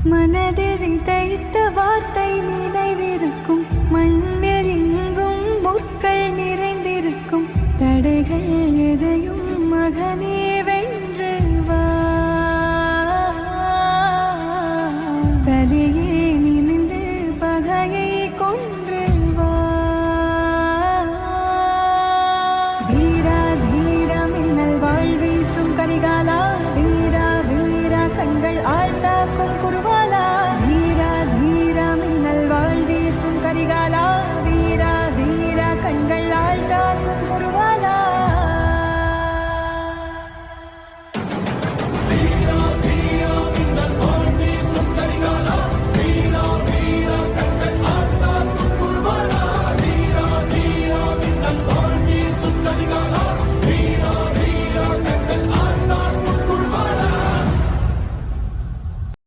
மனதில் விதைத்த வார்த்தை நினைவிருக்கும். மண்ணில் எங்கும் முற்கள் நிறைந்திருக்கும். தடைகள் எதையும் மகனே வென்று வா. தலையே